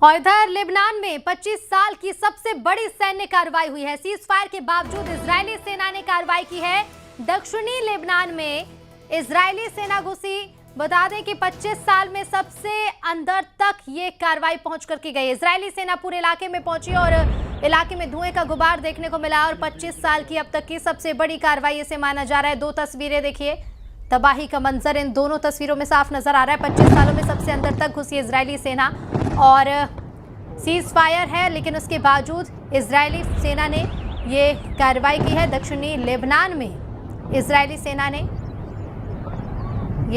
और इधर लेबनान में 25 साल की सबसे बड़ी सैन्य कार्रवाई हुई है। सीज फायर के बावजूद इजरायली सेना ने कार्रवाई की है। दक्षिणी लेबनान में इजरायली सेना घुसी। बता दें कि 25 साल में सबसे अंदर तक ये कार्रवाई पहुंच कर की गई। इजरायली सेना पूरे इलाके में पहुंची और इलाके में धुएं का गुबार देखने को मिला और 25 साल की अब तक की सबसे बड़ी कार्रवाई इसे माना जा रहा है। दो तस्वीरें देखिए, तबाही का मंजर इन दोनों तस्वीरों में साफ नजर आ रहा है। 25 सालों में सबसे अंदर तक घुसी इजरायली सेना और सीज फायर है, लेकिन उसके बावजूद इजरायली सेना ने ये कार्रवाई की है। दक्षिणी लेबनान में इजरायली सेना ने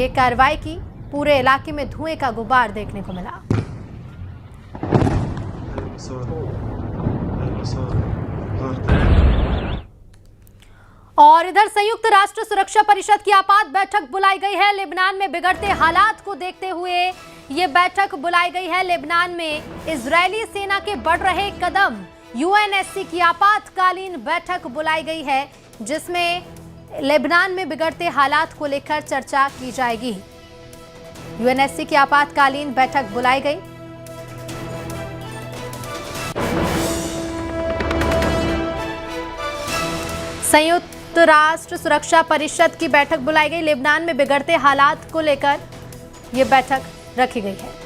ये कार्रवाई की। पूरे इलाके में धुएं का गुबार देखने को मिला। और इधर संयुक्त राष्ट्र सुरक्षा परिषद की आपात बैठक बुलाई गई है। लेबनान में बिगड़ते हालात को देखते हुए ये बैठक बुलाई गई है। लेबनान में इजरायली सेना के बढ़ रहे कदम, यूएनएससी की आपातकालीन बैठक बुलाई गई है, जिसमें लेबनान में बिगड़ते हालात को लेकर चर्चा की जाएगी। यूएनएससी की आपातकालीन बैठक बुलाई गई। संयुक्त राष्ट्र सुरक्षा परिषद की बैठक बुलाई गई। लेबनान में बिगड़ते हालात को लेकर यह बैठक रखी गई है।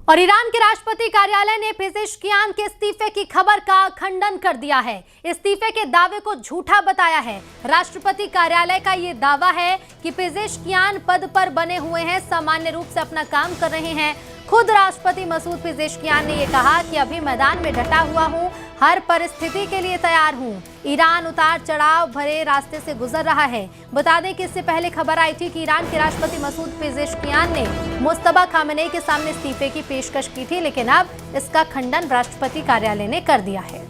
और ईरान के राष्ट्रपति कार्यालय ने पेजेश्कियान के इस्तीफे की खबर का खंडन कर दिया है। इस्तीफे के दावे को झूठा बताया है। राष्ट्रपति कार्यालय का ये दावा है कि पेजेश्कियान पद पर बने हुए हैं, सामान्य रूप से अपना काम कर रहे हैं। खुद राष्ट्रपति मसूद पेजेश्कियान ने यह कहा कि अभी मैदान में डटा हुआ हूं, हर परिस्थिति के लिए तैयार हूं। ईरान उतार चढ़ाव भरे रास्ते से गुजर रहा है। बता दें कि इससे पहले खबर आई थी कि ईरान के राष्ट्रपति मसूद पेजेश्कियान ने मुस्तफा खामेनेई के सामने इस्तीफे की पेशकश की थी, लेकिन अब इसका खंडन राष्ट्रपति कार्यालय ने कर दिया है।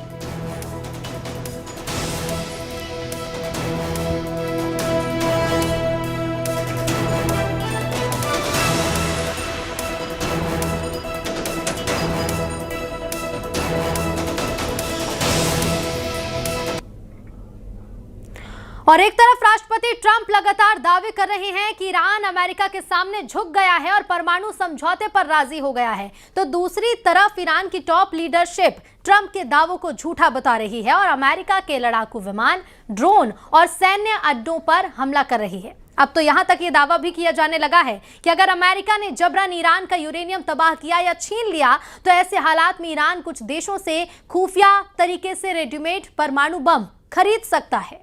और एक तरफ राष्ट्रपति ट्रंप लगातार दावे कर रहे हैं कि ईरान अमेरिका के सामने झुक गया है और परमाणु समझौते पर राजी हो गया है, तो दूसरी तरफ ईरान की टॉप लीडरशिप ट्रंप के दावों को झूठा बता रही है और अमेरिका के लड़ाकू विमान, ड्रोन और सैन्य अड्डों पर हमला कर रही है। अब तो यहां तक ये दावा भी किया जाने लगा है कि अगर अमेरिका ने जबरन ईरान का यूरेनियम तबाह किया या छीन लिया, तो ऐसे हालात में ईरान कुछ देशों से खुफिया तरीके से रेडीमेड परमाणु बम खरीद सकता है।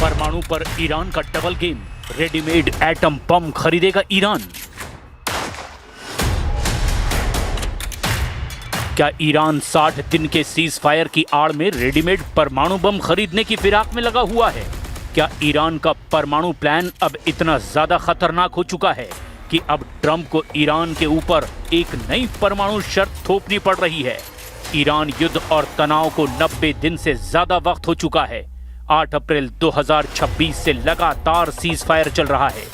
परमाणु पर ईरान का double game, readymade atom bomb खरीदेगा ईरान। क्या ईरान 60 दिन के सीज फायर की आड़ में रेडीमेड परमाणु बम खरीदने की फिराक में लगा हुआ है? क्या ईरान का परमाणु प्लान अब इतना ज्यादा खतरनाक हो चुका है कि अब ट्रंप को ईरान के ऊपर एक नई परमाणु शर्त थोपनी पड़ रही है? ईरान युद्ध और तनाव को 90 दिन से ज्यादा वक्त हो चुका है। 8 अप्रैल 2026 से लगातार सीज फायर चल रहा है।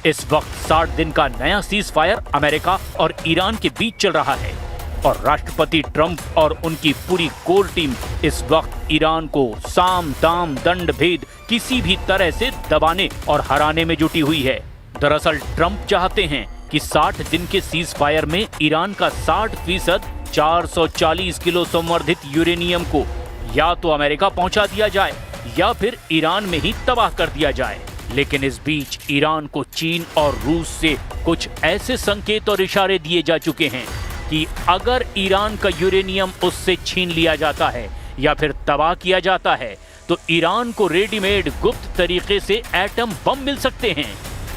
इस वक्त 60 दिन का नया सीज फायर अमेरिका और ईरान के बीच चल रहा है और राष्ट्रपति ट्रंप और उनकी पूरी कोर टीम इस वक्त ईरान को साम दाम दंड भेद किसी भी तरह से दबाने और हराने में जुटी हुई है। दरअसल ट्रंप चाहते हैं कि 60 दिन के सीज फायर में ईरान का 60% 440 किलो संवर्धित यूरेनियम को या तो अमेरिका पहुंचा दिया जाए या फिर ईरान में ही तबाह कर दिया जाए। लेकिन इस बीच ईरान को चीन और रूस से कुछ ऐसे संकेत और इशारे दिए जा चुके हैं कि अगर ईरान का यूरेनियम उससे छीन लिया जाता है या फिर तबाह किया जाता है, तो ईरान को रेडीमेड गुप्त तरीके से एटम बम मिल सकते हैं।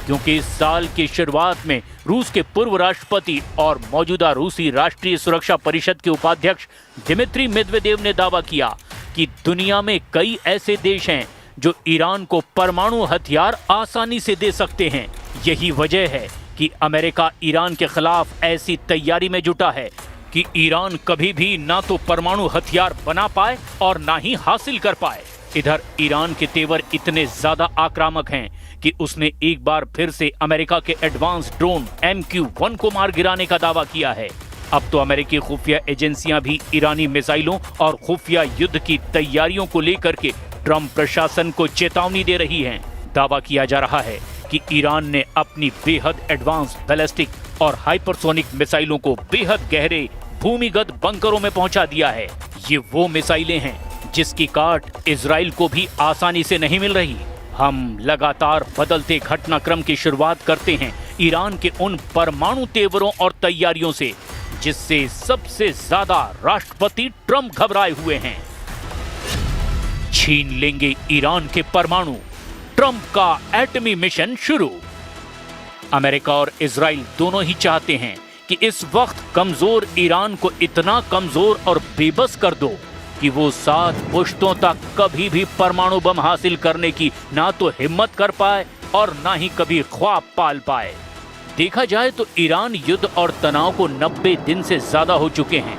क्योंकि इस साल की शुरुआत में रूस के पूर्व राष्ट्रपति और मौजूदा रूसी राष्ट्रीय सुरक्षा परिषद के उपाध्यक्ष दिमित्री मेदवेदेव ने दावा किया कि दुनिया में कई ऐसे देश हैं जो ईरान को परमाणु हथियार आसानी से दे सकते हैं। यही वजह है कि अमेरिका ईरान के खिलाफ ऐसी तैयारी में जुटा है कि ईरान कभी भी ना तो परमाणु हथियार बना पाए और ना ही हासिल कर पाए। इधर ईरान के तेवर इतने ज्यादा आक्रामक हैं कि उसने एक बार फिर से अमेरिका के एडवांस ड्रोन MQ-1 को मार गिराने का दावा किया है। अब तो अमेरिकी खुफिया एजेंसियां भी ईरानी मिसाइलों और खुफिया युद्ध की तैयारियों को लेकर के ट्रंप प्रशासन को चेतावनी दे रही हैं। दावा किया जा रहा है कि ईरान ने अपनी बेहद एडवांस बैलिस्टिक और हाइपरसोनिक मिसाइलों को बेहद गहरे भूमिगत बंकरों में पहुंचा दिया है। ये वो मिसाइलें हैं जिसकी काट इजराइल को भी आसानी से नहीं मिल रही। हम लगातार बदलते घटनाक्रम की शुरुआत करते हैं ईरान के उन परमाणु तेवरों और तैयारियों से जिससे सबसे ज्यादा राष्ट्रपति ट्रंप घबराए हुए हैं। छीन लेंगे ईरान के परमाणु, ट्रंप का एटमी मिशन शुरू। अमेरिका और इजराइल दोनों ही चाहते हैं कि इस वक्त कमजोर ईरान को इतना कमजोर और बेबस कर दो कि वो 7 पुश्तों तक कभी भी परमाणु बम हासिल करने की ना तो हिम्मत कर पाए और ना ही कभी ख्वाब पाल पाए। देखा जाए तो ईरान युद्ध और तनाव को 90 दिन से ज्यादा हो चुके हैं।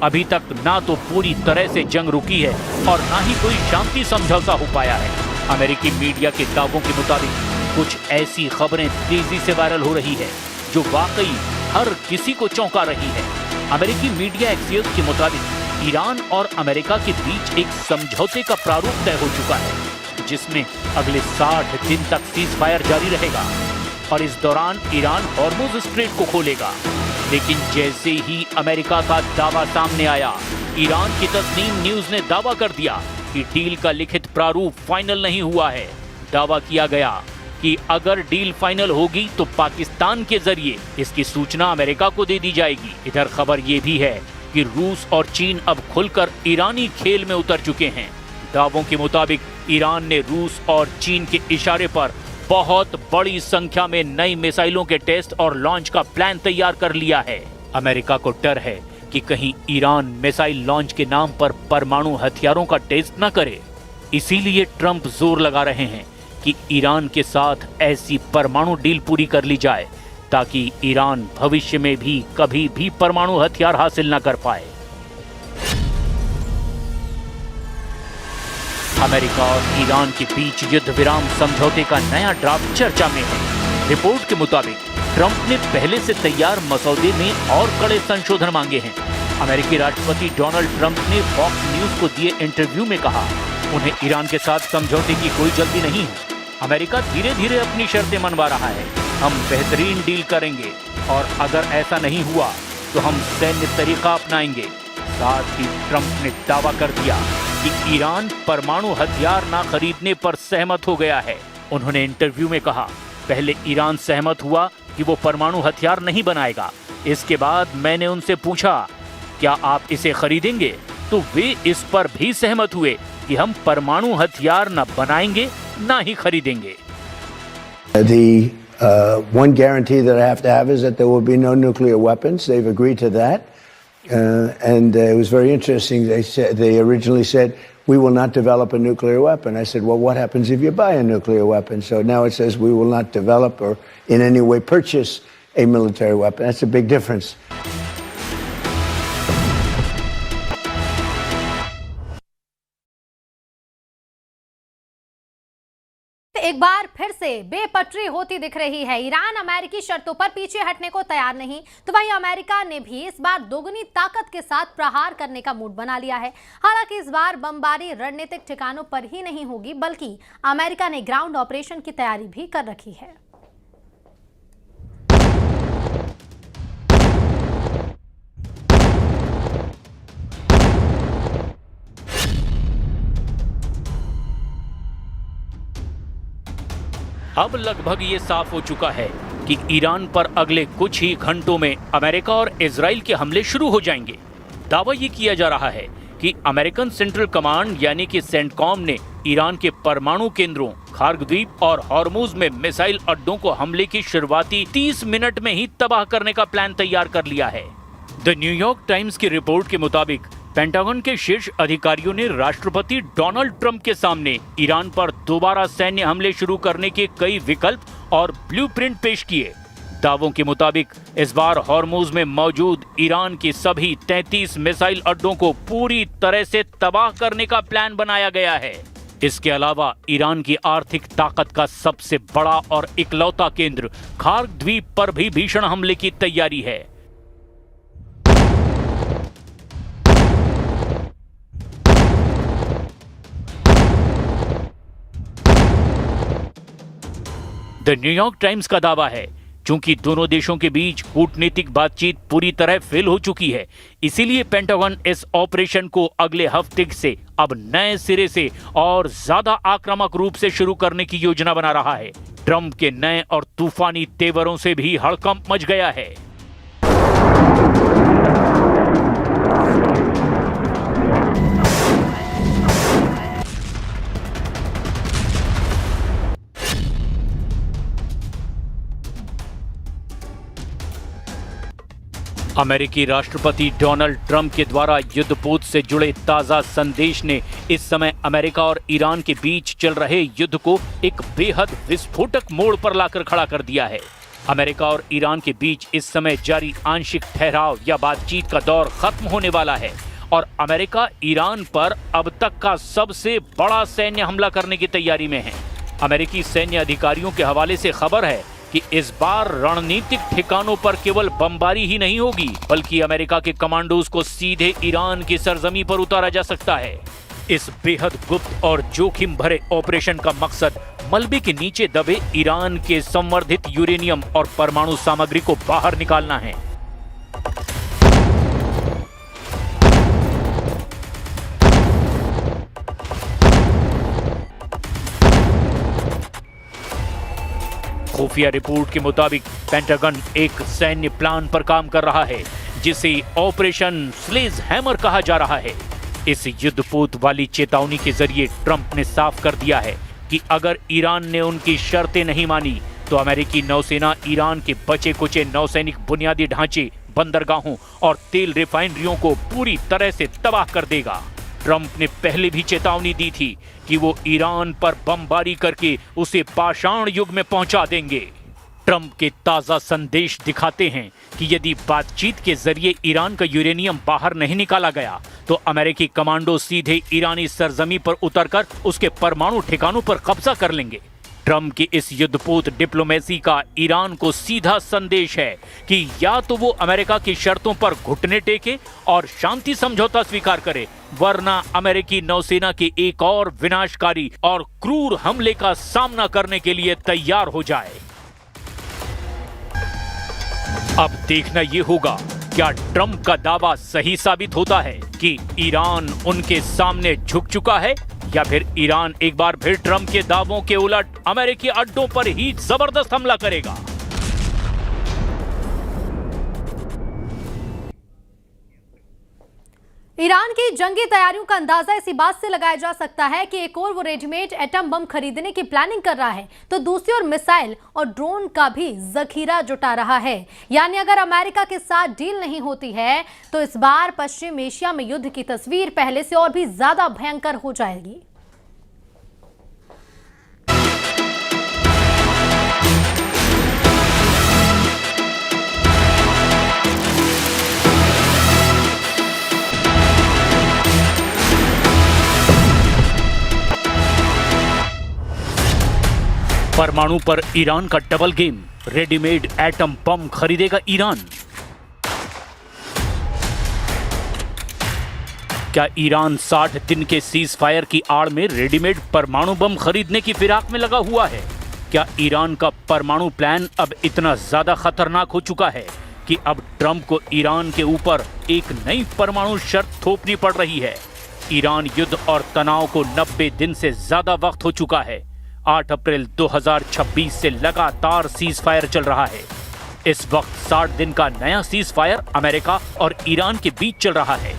अभी तक ना तो पूरी तरह से जंग रुकी है और ना ही कोई शांति समझौता हो पाया है। अमेरिकी मीडिया के दावों के मुताबिक कुछ ऐसी खबरें तेजी से वायरल हो रही है जो वाकई हर किसी को चौंका रही है। अमेरिकी मीडिया एक्सियोस के मुताबिक ईरान और अमेरिका के बीच एक समझौते का प्रारूप तय हो चुका है जिसमें अगले 60 दिन तक सीज फायर जारी रहेगा और इस दौरान ईरान हॉर्मुज स्ट्रेट को खोलेगा। लेकिन जैसे ही अमेरिका का दावा सामने आया, ईरान की तस्नीम न्यूज ने दावा कर दिया कि डील का लिखित प्रारूप फाइनल नहीं हुआ है। दावा किया गया कि अगर डील फाइनल होगी तो पाकिस्तान के जरिए इसकी सूचना अमेरिका को दे दी जाएगी। इधर खबर ये भी है कि रूस और चीन अब खुलकर ईरानी खेल में उतर चुके हैं। दावों के मुताबिक ईरान ने रूस और चीन के इशारे पर बहुत बड़ी संख्या में नई मिसाइलों के टेस्ट और लॉन्च का प्लान तैयार कर लिया है। अमेरिका को डर है कि कहीं ईरान मिसाइल लॉन्च के नाम पर परमाणु हथियारों का टेस्ट न करे। इसीलिए ट्रंप जोर लगा रहे हैं कि ईरान के साथ ऐसी परमाणु डील पूरी कर ली जाए ताकि ईरान भविष्य में भी कभी भी परमाणु हथियार हासिल न कर पाए। अमेरिका और ईरान के बीच युद्ध विराम समझौते का नया ड्राफ्ट चर्चा में है। रिपोर्ट के मुताबिक ट्रंप ने पहले से तैयार मसौदे में और कड़े संशोधन मांगे हैं। अमेरिकी राष्ट्रपति डोनाल्ड ट्रंप ने फॉक्स न्यूज को दिए इंटरव्यू में कहा, उन्हें ईरान के साथ समझौते की कोई जल्दी नहीं है। अमेरिका धीरे धीरे अपनी शर्तें मनवा रहा है। हम बेहतरीन डील करेंगे और अगर ऐसा नहीं हुआ तो हम सैन्य तरीका अपनाएंगे। साथ ही ट्रंप ने दावा कर दिया कि ईरान परमाणु हथियार ना खरीदने पर सहमत हो गया है। उन्होंने इंटरव्यू में कहा, पहले ईरान सहमत हुआ कि वो परमाणु हथियार नहीं बनाएगा। इसके बाद मैंने उनसे पूछा, क्या आप इसे खरीदेंगे? तो वे इस पर भी सहमत हुए कि हम परमाणु हथियार न बनाएंगे ना ही खरीदेंगे। One guarantee that I have to have is that there will be no nuclear weapons. They've agreed to that. And it was very interesting. They originally said, we will not develop a nuclear weapon. I said, well, what happens if you buy a nuclear weapon? So now it says we will not develop or in any way purchase a military weapon. That's a big difference. एक बार फिर से बेपटरी होती दिख रही है। Iran अमेरिकी शर्तों पर पीछे हटने को तैयार नहीं, तो वहीं अमेरिका ने भी इस बार दोगुनी ताकत के साथ प्रहार करने का मूड बना लिया है। हालांकि इस बार बमबारी रणनीतिक ठिकानों पर ही नहीं होगी, बल्कि अमेरिका ने ग्राउंड ऑपरेशन की तैयारी भी कर रखी है। अब लगभग ये साफ हो चुका है कि ईरान पर अगले कुछ ही घंटों में अमेरिका और इजराइल के हमले शुरू हो जाएंगे। दावा ये किया जा रहा है कि अमेरिकन सेंट्रल कमांड यानी कि सेंटकॉम ने ईरान के परमाणु केंद्रों, खार्ग द्वीप और हॉर्मुज में मिसाइल अड्डों को हमले की शुरुआती 30 मिनट में ही तबाह करने का प्लान तैयार कर लिया है। द न्यूयॉर्क टाइम्स की रिपोर्ट के मुताबिक पेंटागन के शीर्ष अधिकारियों ने राष्ट्रपति डोनाल्ड ट्रंप के सामने ईरान पर दोबारा सैन्य हमले शुरू करने के कई विकल्प और ब्लूप्रिंट पेश किए। दावों के मुताबिक इस बार हॉर्मुज में मौजूद ईरान की सभी 33 मिसाइल अड्डों को पूरी तरह से तबाह करने का प्लान बनाया गया है। इसके अलावा ईरान की आर्थिक ताकत का सबसे बड़ा और इकलौता केंद्र खार्क द्वीप पर भी भीषण हमले की तैयारी है। द न्यूयॉर्क टाइम्स का दावा है चूंकि दोनों देशों के बीच कूटनीतिक बातचीत पूरी तरह फेल हो चुकी है, इसीलिए पेंटागन इस ऑपरेशन को अगले हफ्ते से अब नए सिरे से और ज्यादा आक्रामक रूप से शुरू करने की योजना बना रहा है। ट्रंप के नए और तूफानी तेवरों से भी हड़कंप मच गया है। अमेरिकी राष्ट्रपति डोनाल्ड ट्रंप के द्वारा युद्धपोत से जुड़े ताजा संदेश ने इस समय अमेरिका और ईरान के बीच चल रहे युद्ध को एक बेहद विस्फोटक मोड़ पर लाकर खड़ा कर दिया है। अमेरिका और ईरान के बीच इस समय जारी आंशिक ठहराव या बातचीत का दौर खत्म होने वाला है और अमेरिका ईरान पर अब तक का सबसे बड़ा सैन्य हमला करने की तैयारी में है। अमेरिकी सैन्य अधिकारियों के हवाले से खबर है कि इस बार रणनीतिक ठिकानों पर केवल बमबारी ही नहीं होगी, बल्कि अमेरिका के कमांडोज को सीधे ईरान की सरजमी पर उतारा जा सकता है। इस बेहद गुप्त और जोखिम भरे ऑपरेशन का मकसद मलबे के नीचे दबे ईरान के संवर्धित यूरेनियम और परमाणु सामग्री को बाहर निकालना है। खुफिया रिपोर्ट के मुताबिक पेंटागन एक सैन्य प्लान पर काम कर रहा है जिसे ऑपरेशन स्लेज हैमर कहा जा रहा है। इस युद्धपोत वाली चेतावनी के जरिए ट्रंप ने साफ कर दिया है कि अगर ईरान ने उनकी शर्तें नहीं मानी तो अमेरिकी नौसेना ईरान के बचे कुचे नौसैनिक बुनियादी ढांचे, बंदरगाहों और तेल रिफाइनरियों को पूरी तरह से तबाह कर देगा। ट्रंप ने पहले भी चेतावनी दी थी कि वो ईरान पर बमबारी करके उसे पाषाण युग में पहुंचा देंगे। ट्रंप के ताजा संदेश दिखाते हैं कि यदि बातचीत के जरिए ईरान का यूरेनियम बाहर नहीं निकाला गया तो अमेरिकी कमांडो सीधे ईरानी सरजमी पर उतरकर उसके परमाणु ठिकानों पर कब्जा कर लेंगे। ट्रंप की इस युद्धपोत डिप्लोमेसी का ईरान को सीधा संदेश है कि या तो वो अमेरिका की शर्तों पर घुटने टेके और शांति समझौता स्वीकार करे, वरना अमेरिकी नौसेना के एक और विनाशकारी और क्रूर हमले का सामना करने के लिए तैयार हो जाए। अब देखना ये होगा क्या ट्रंप का दावा सही साबित होता है कि ईरान उनके सामने झुक चुका है, या फिर ईरान एक बार फिर ट्रंप के दावों के उलट अमेरिकी अड्डों पर ही जबरदस्त हमला करेगा। ईरान की जंगी तैयारियों का अंदाजा इसी बात से लगाया जा सकता है कि एक और वो रेडीमेड एटम बम खरीदने की प्लानिंग कर रहा है तो दूसरी ओर मिसाइल और ड्रोन का भी जखीरा जुटा रहा है। यानी अगर अमेरिका के साथ डील नहीं होती है तो इस बार पश्चिम एशिया में युद्ध की तस्वीर पहले से और भी ज्यादा भयंकर हो जाएगी। परमाणु पर ईरान का double game, readymade atom bomb खरीदेगा ईरान। क्या ईरान 60 दिन के सीज फायर की आड़ में रेडीमेड परमाणु बम खरीदने की फिराक में लगा हुआ है? क्या ईरान का परमाणु प्लान अब इतना ज्यादा खतरनाक हो चुका है कि अब ट्रंप को ईरान के ऊपर एक नई परमाणु शर्त थोपनी पड़ रही है? ईरान युद्ध और तनाव को 90 दिन से ज्यादा वक्त हो चुका है। 8 अप्रैल 2026 से लगातार सीज फायर चल रहा है। इस वक्त 60 दिन का नया सीज फायर अमेरिका और ईरान के बीच चल रहा है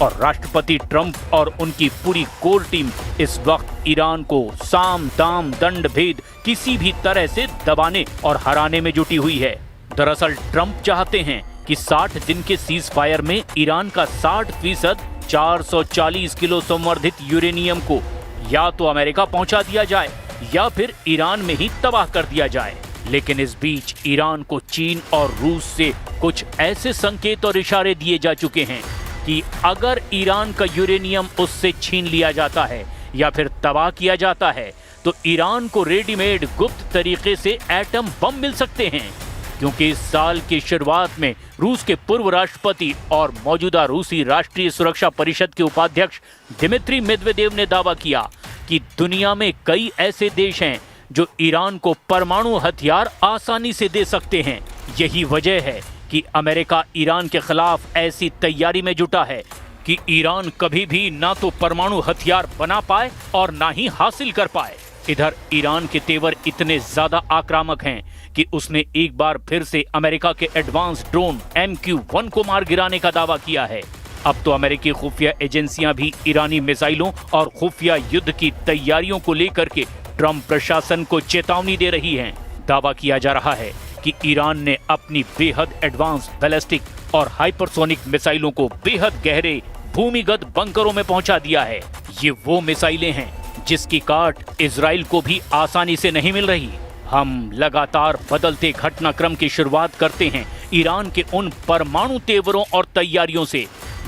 और राष्ट्रपति ट्रंप और उनकी पूरी कोर टीम इस वक्त ईरान को साम दाम दंड भेद किसी भी तरह से दबाने और हराने में जुटी हुई है। दरअसल ट्रंप चाहते हैं कि 60 दिन के सीज फायर में ईरान का 60% 440 किलो संवर्धित यूरेनियम को या तो अमेरिका पहुंचा दिया जाए या फिर ईरान में ही तबाह कर दिया जाए। लेकिन इस बीच ईरान को चीन और रूस से कुछ ऐसे संकेत और इशारे दिए जा चुके हैं कि अगर ईरान का यूरेनियम उससे छीन लिया जाता है या फिर तबाह किया जाता है तो ईरान को रेडीमेड गुप्त तरीके से एटम बम मिल सकते हैं, क्योंकि इस साल की शुरुआत में रूस के पूर्व राष्ट्रपति और मौजूदा रूसी राष्ट्रीय सुरक्षा परिषद के उपाध्यक्ष दिमित्री मेदवेदेव ने दावा किया कि दुनिया में कई ऐसे देश हैं जो ईरान को परमाणु हथियार आसानी से दे सकते हैं। यही वजह है कि अमेरिका ईरान के खिलाफ ऐसी तैयारी में जुटा है कि ईरान कभी भी ना तो परमाणु हथियार बना पाए और ना ही हासिल कर पाए। इधर ईरान के तेवर इतने ज्यादा आक्रामक हैं कि उसने एक बार फिर से अमेरिका के एडवांस ड्रोन MQ-1 को मार गिराने का दावा किया है। अब तो अमेरिकी खुफिया एजेंसियां भी ईरानी मिसाइलों और खुफिया युद्ध की तैयारियों को लेकर के ट्रंप प्रशासन को चेतावनी दे रही हैं। दावा किया जा रहा है कि ईरान ने अपनी बेहद एडवांस बैलिस्टिक और हाइपरसोनिक मिसाइलों को बेहद गहरे भूमिगत बंकरों में पहुंचा दिया है। ये वो मिसाइलें हैं जिसकी काट इजराइल को भी आसानी से नहीं मिल रही। हम लगातार बदलते घटनाक्रम की शुरुआत करते हैं ईरान के उन परमाणु तेवरों और तैयारियों से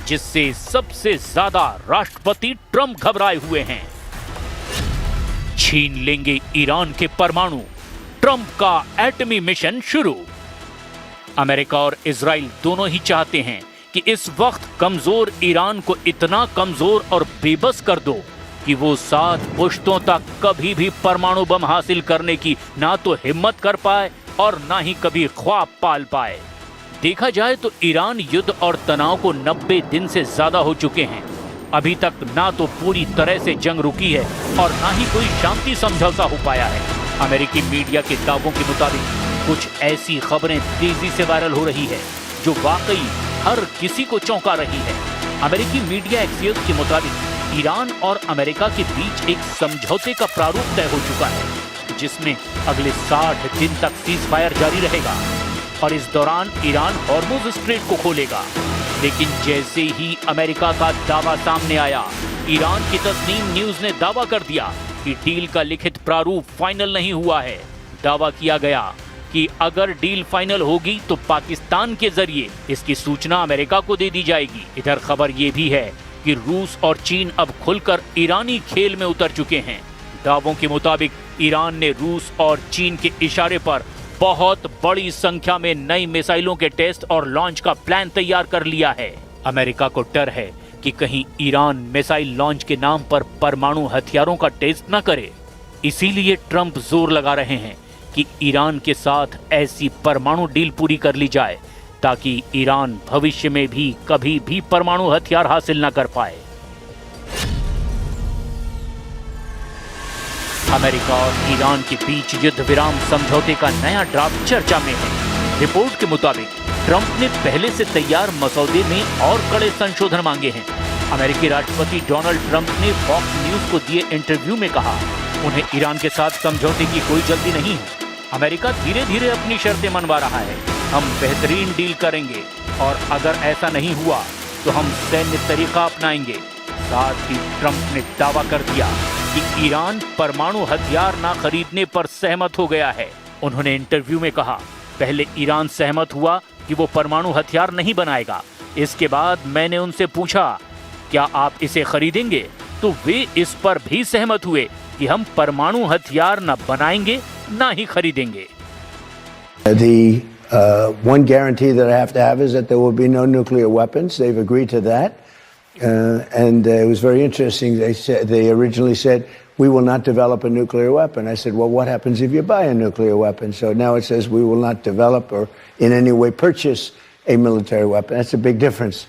जिससे सबसे ज्यादा राष्ट्रपति ट्रंप घबराए हुए हैं। छीन लेंगे ईरान के परमाणु, ट्रंप का एटमी मिशन शुरू। अमेरिका और इजराइल दोनों ही चाहते हैं कि इस वक्त कमजोर ईरान को इतना कमजोर और बेबस कर दो कि वो 7 पुश्तों तक कभी भी परमाणु बम हासिल करने की ना तो हिम्मत कर पाए और ना ही कभी ख्वाब पाल पाए। देखा जाए तो ईरान युद्ध और तनाव को 90 दिन से ज्यादा हो चुके हैं। अभी तक ना तो पूरी तरह से जंग रुकी है और ना ही कोई शांति समझौता हो पाया है। अमेरिकी मीडिया के दावों के मुताबिक कुछ ऐसी खबरें तेजी से वायरल हो रही है जो वाकई हर किसी को चौंका रही है। अमेरिकी मीडिया एक्सियोस के मुताबिक ईरान और अमेरिका के बीच एक समझौते का प्रारूप तय हो चुका है, जिसमें अगले 60 दिन तक सीजफायर जारी रहेगा और इस दौरान ईरान हॉर्मुज स्ट्रेट को खोलेगा। लेकिन जैसे ही अमेरिका का दावा सामने आया, ईरान की तस्नीम न्यूज ने दावा कर दिया कि डील का लिखित प्रारूप फाइनल नहीं हुआ है। दावा किया गया कि अगर डील फाइनल होगी तो पाकिस्तान के जरिए इसकी सूचना अमेरिका को दे दी जाएगी। इधर खबर ये भी है कि रूस और चीन अब खुलकर ईरानी खेल में उतर चुके हैं। दावों के मुताबिक ईरान ने रूस और चीन के इशारे पर बहुत बड़ी संख्या में नई मिसाइलों के टेस्ट और लॉन्च का प्लान तैयार कर लिया है। अमेरिका को डर है कि कहीं ईरान मिसाइल लॉन्च के नाम पर परमाणु हथियारों का टेस्ट न करे। इसीलिए ट्रंप जोर लगा रहे हैं कि ईरान के साथ ऐसी परमाणु डील पूरी कर ली जाए ताकि ईरान भविष्य में भी कभी भी परमाणु हथियार हासिल न कर पाए। अमेरिका और ईरान के बीच युद्ध विराम समझौते का नया ड्राफ्ट चर्चा में है। रिपोर्ट के मुताबिक ट्रंप ने पहले से तैयार मसौदे में और कड़े संशोधन मांगे हैं। अमेरिकी राष्ट्रपति डोनाल्ड ट्रंप ने फॉक्स न्यूज को दिए इंटरव्यू में कहा, उन्हें ईरान के साथ समझौते की कोई जल्दी नहीं है। अमेरिका धीरे धीरे अपनी शर्तें मनवा रहा है। हम बेहतरीन डील करेंगे और अगर ऐसा नहीं हुआ तो हम सैन्य तरीका अपनाएंगे। साथ ही ट्रंप ने दावा कर दिया कि ईरान परमाणु हथियार ना खरीदने पर सहमत हो गया है। उन्होंने इंटरव्यू में कहा, पहले ईरान सहमत हुआ कि वो परमाणु हथियार नहीं बनाएगा। इसके बाद मैंने उनसे पूछा, क्या आप इसे खरीदेंगे? तो वे इस पर भी सहमत हुए कि हम परमाणु हथियार न बनाएंगे ना ही खरीदेंगे। One guarantee that I have to have is that there will be no nuclear weapons. They've agreed to that. And it was very interesting. They originally said, we will not develop a nuclear weapon. I said, well, what happens if you buy a nuclear weapon? So now it says we will not develop or in any way purchase a military weapon. That's a big difference.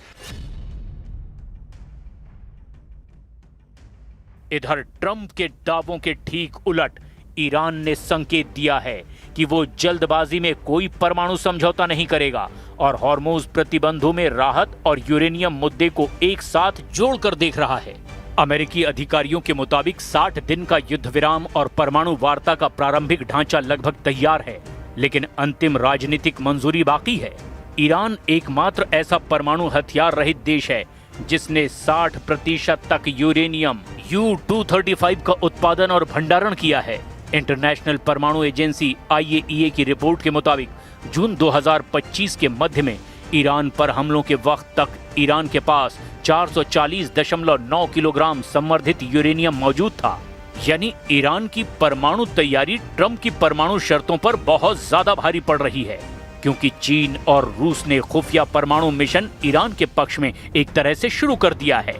इधर Trump के दावों के ठीक उलट Iran ने संकेत दिया है कि वो जल्दबाजी में कोई परमाणु समझौता नहीं करेगा और हॉर्मुज प्रतिबंधों में राहत और यूरेनियम मुद्दे को एक साथ जोड़कर देख रहा है। अमेरिकी अधिकारियों के मुताबिक 60 दिन का युद्ध विराम और परमाणु वार्ता का प्रारंभिक ढांचा लगभग तैयार है, लेकिन अंतिम राजनीतिक मंजूरी बाकी है। ईरान एकमात्र ऐसा परमाणु हथियार रहित देश है जिसने 60% तक यूरेनियम U-235 का उत्पादन और भंडारण किया है। इंटरनेशनल परमाणु एजेंसी IAEA की रिपोर्ट के मुताबिक जून 2025 के मध्य में ईरान पर हमलों के वक्त तक ईरान के पास 440.9 किलोग्राम संवर्धित यूरेनियम मौजूद था। यानी ईरान की परमाणु तैयारी ट्रंप की परमाणु शर्तों पर बहुत ज्यादा भारी पड़ रही है, क्योंकि चीन और रूस ने खुफिया परमाणु मिशन ईरान के पक्ष में एक तरह से शुरू कर दिया है।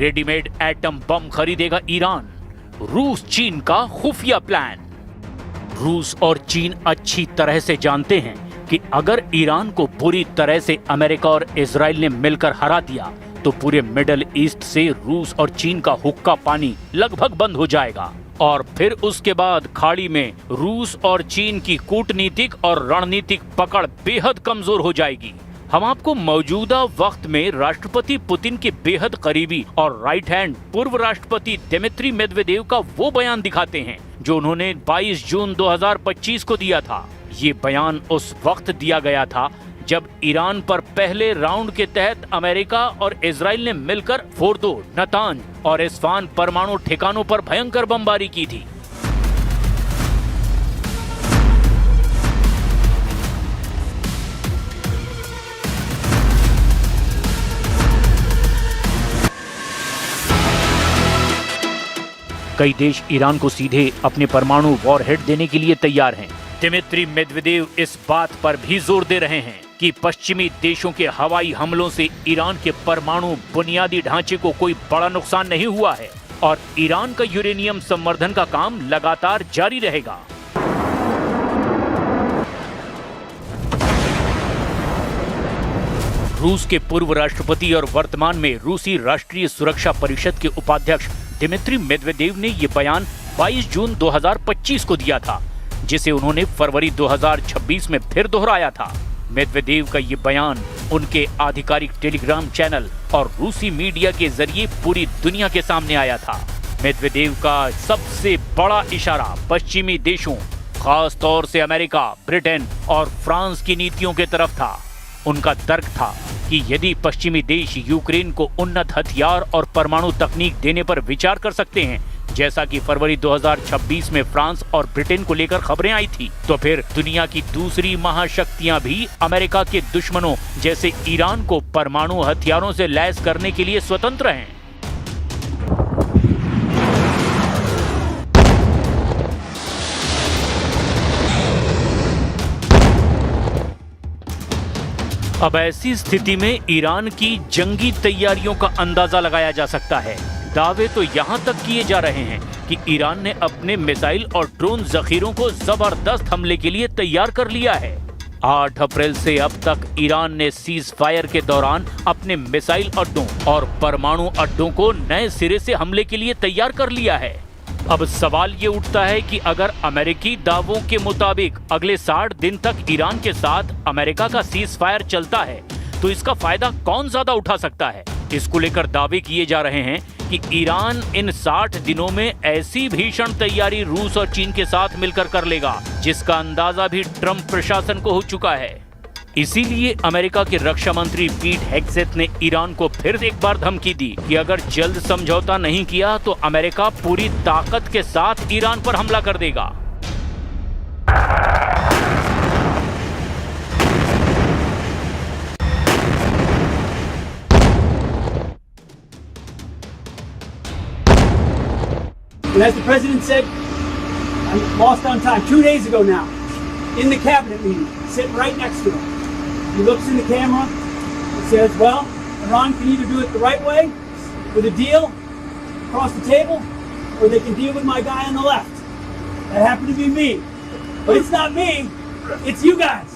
रेडीमेड एटम बम खरीदेगा ईरान, रूस चीन का खुफिया प्लान। रूस और चीन अच्छी तरह से जानते हैं कि अगर ईरान को बुरी तरह से अमेरिका और इजराइल ने मिलकर हरा दिया तो पूरे मिडिल ईस्ट से रूस और चीन का हुक्का पानी लगभग बंद हो जाएगा और फिर उसके बाद खाड़ी में रूस और चीन की कूटनीतिक और रणनीतिक पकड़ बेहद कमजोर हो जाएगी। हम आपको मौजूदा वक्त में राष्ट्रपति पुतिन के बेहद करीबी और राइट हैंड पूर्व राष्ट्रपति दिमित्री मेदवेदेव का वो बयान दिखाते हैं जो उन्होंने 22 जून 2025 को दिया था। ये बयान उस वक्त दिया गया था जब ईरान पर पहले राउंड के तहत अमेरिका और इजराइल ने मिलकर फोर्दो, नतांज और इस्फान परमाणु ठिकानों पर भयंकर बमबारी की थी। कई देश ईरान को सीधे अपने परमाणु वॉरहेड देने के लिए तैयार हैं। दिमित्री मेदवेदेव इस बात पर भी जोर दे रहे हैं कि पश्चिमी देशों के हवाई हमलों से ईरान के परमाणु बुनियादी ढांचे को कोई बड़ा नुकसान नहीं हुआ है और ईरान का यूरेनियम संवर्धन का काम लगातार जारी रहेगा। रूस के पूर्व राष्ट्रपति और वर्तमान में रूसी राष्ट्रीय सुरक्षा परिषद के उपाध्यक्ष दिमित्री मेदवेदेव ने ये बयान 22 जून 2025 को दिया था, जिसे उन्होंने फरवरी 2026 में फिर दोहराया था। मेदवेदेव का ये बयान उनके आधिकारिक टेलीग्राम चैनल और रूसी मीडिया के जरिए पूरी दुनिया के सामने आया था। मेदवेदेव का सबसे बड़ा इशारा पश्चिमी देशों, खास तौर से अमेरिका, ब्रिटेन और फ्रांस की नीतियों के तरफ था। उनका तर्क था कि यदि पश्चिमी देश यूक्रेन को उन्नत हथियार और परमाणु तकनीक देने पर विचार कर सकते हैं, जैसा कि फरवरी 2026 में फ्रांस और ब्रिटेन को लेकर खबरें आई थी, तो फिर दुनिया की दूसरी महाशक्तियां भी अमेरिका के दुश्मनों जैसे ईरान को परमाणु हथियारों से लैस करने के लिए स्वतंत्र हैं। अब ऐसी स्थिति में ईरान की जंगी तैयारियों का अंदाजा लगाया जा सकता है। दावे तो यहां तक किए जा रहे हैं कि ईरान ने अपने मिसाइल और ड्रोन जखीरों को जबरदस्त हमले के लिए तैयार कर लिया है। 8 अप्रैल से अब तक ईरान ने सीज फायर के दौरान अपने मिसाइल अड्डों और परमाणु अड्डों को नए सिरे से हमले के लिए तैयार कर लिया है। अब सवाल ये उठता है कि अगर अमेरिकी दावों के मुताबिक अगले 60 दिन तक ईरान के साथ अमेरिका का सीज फायर चलता है तो इसका फायदा कौन ज्यादा उठा सकता है। इसको लेकर दावे किए जा रहे हैं कि ईरान इन 60 दिनों में ऐसी भीषण तैयारी रूस और चीन के साथ मिलकर कर लेगा जिसका अंदाजा भी ट्रंप प्रशासन को हो चुका है। इसीलिए अमेरिका के रक्षा मंत्री पीट हेग्सेथ ने ईरान को फिर एक बार धमकी दी कि अगर जल्द समझौता नहीं किया तो अमेरिका पूरी ताकत के साथ ईरान पर हमला कर देगा। And as the president said, I lost on time 2 days ago now, in the cabinet meeting, sitting right next to him. He looks in the camera and says, well, Iran can either do it the right way, with a deal across the table, or they can deal with my guy on the left. That happened to be me. But it's not me, it's you guys.